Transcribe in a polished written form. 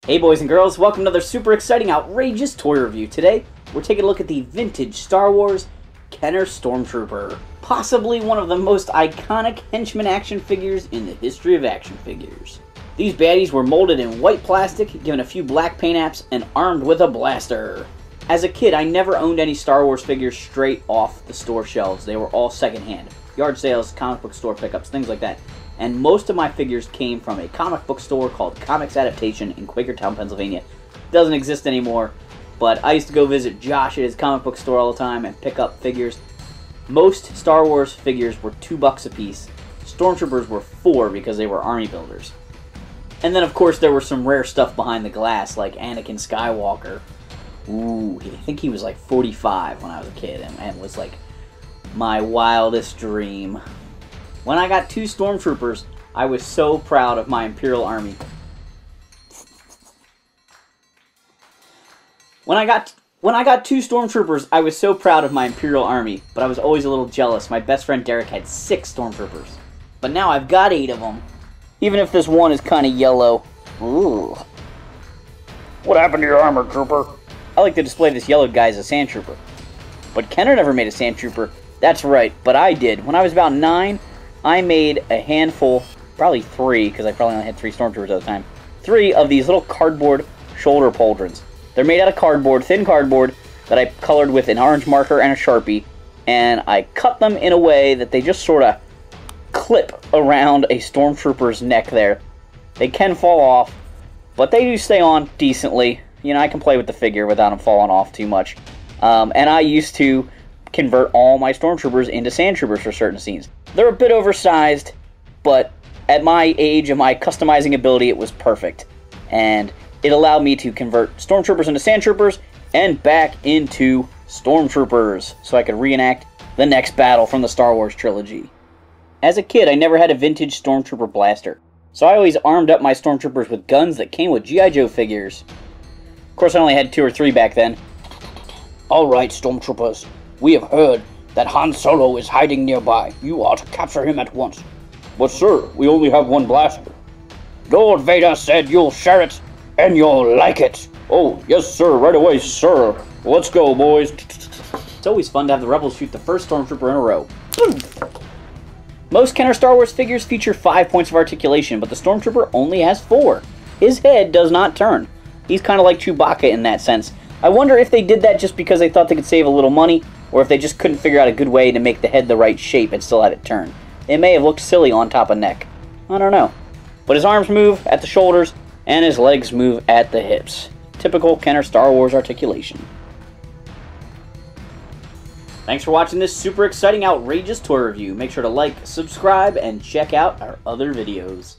Hey boys and girls, welcome to another super exciting, outrageous toy review. Today, we're taking a look at the vintage Star Wars Kenner Stormtrooper. Possibly one of the most iconic henchman action figures in the history of action figures. These baddies were molded in white plastic, given a few black paint apps, and armed with a blaster. As a kid, I never owned any Star Wars figures straight off the store shelves. They were all secondhand. Yard sales, comic book store pickups, things like that. And most of my figures came from a comic book store called Comics Adaptation in Quakertown, Pennsylvania. It doesn't exist anymore, but I used to go visit Josh at his comic book store all the time and pick up figures. Most Star Wars figures were $2 a piece. Stormtroopers were $4 because they were army builders. And then, of course, there were some rare stuff behind the glass, like Anakin Skywalker. Ooh, I think he was like 45 when I was a kid, and was like my wildest dream. When I got 2 Stormtroopers, I was so proud of my Imperial Army. When I got 2 Stormtroopers, I was so proud of my Imperial Army, but I was always a little jealous. My best friend Derek had 6 Stormtroopers. But now I've got 8 of them. Even if this one is kind of yellow. Ooh. What happened to your armor, Trooper? I like to display this yellow guy as a Sand Trooper. But Kenner never made a Sand Trooper. That's right, but I did. When I was about 9, I made a handful, probably 3, because I probably only had 3 Stormtroopers at the time, 3 of these little cardboard shoulder pauldrons. They're made out of cardboard, thin cardboard, that I colored with an orange marker and a Sharpie, and I cut them in a way that they just sort of clip around a Stormtrooper's neck there. They can fall off, but they do stay on decently. You know, I can play with the figure without them falling off too much. And I used to convert all my Stormtroopers into Sand Troopers for certain scenes. They're a bit oversized, but at my age and my customizing ability, it was perfect. And it allowed me to convert Stormtroopers into Sand Troopers and back into Stormtroopers, so I could reenact the next battle from the Star Wars trilogy. As a kid, I never had a vintage Stormtrooper blaster, so I always armed up my Stormtroopers with guns that came with G.I. Joe figures. Of course, I only had 2 or 3 back then. Alright, Stormtroopers. We have heard that Han Solo is hiding nearby. You ought to capture him at once. But sir, we only have 1 blaster. Lord Vader said you'll share it, and you'll like it. Oh, yes sir, right away, sir. Let's go, boys. It's always fun to have the Rebels shoot the first Stormtrooper in a row. Most Kenner Star Wars figures feature 5 points of articulation, but the Stormtrooper only has 4. His head does not turn. He's kind of like Chewbacca in that sense. I wonder if they did that just because they thought they could save a little money, or if they just couldn't figure out a good way to make the head the right shape and still have it turn. It may have looked silly on top of neck. I don't know. But his arms move at the shoulders, and his legs move at the hips. Typical Kenner Star Wars articulation. Thanks for watching this super exciting, outrageous toy review. Make sure to like, subscribe, and check out our other videos.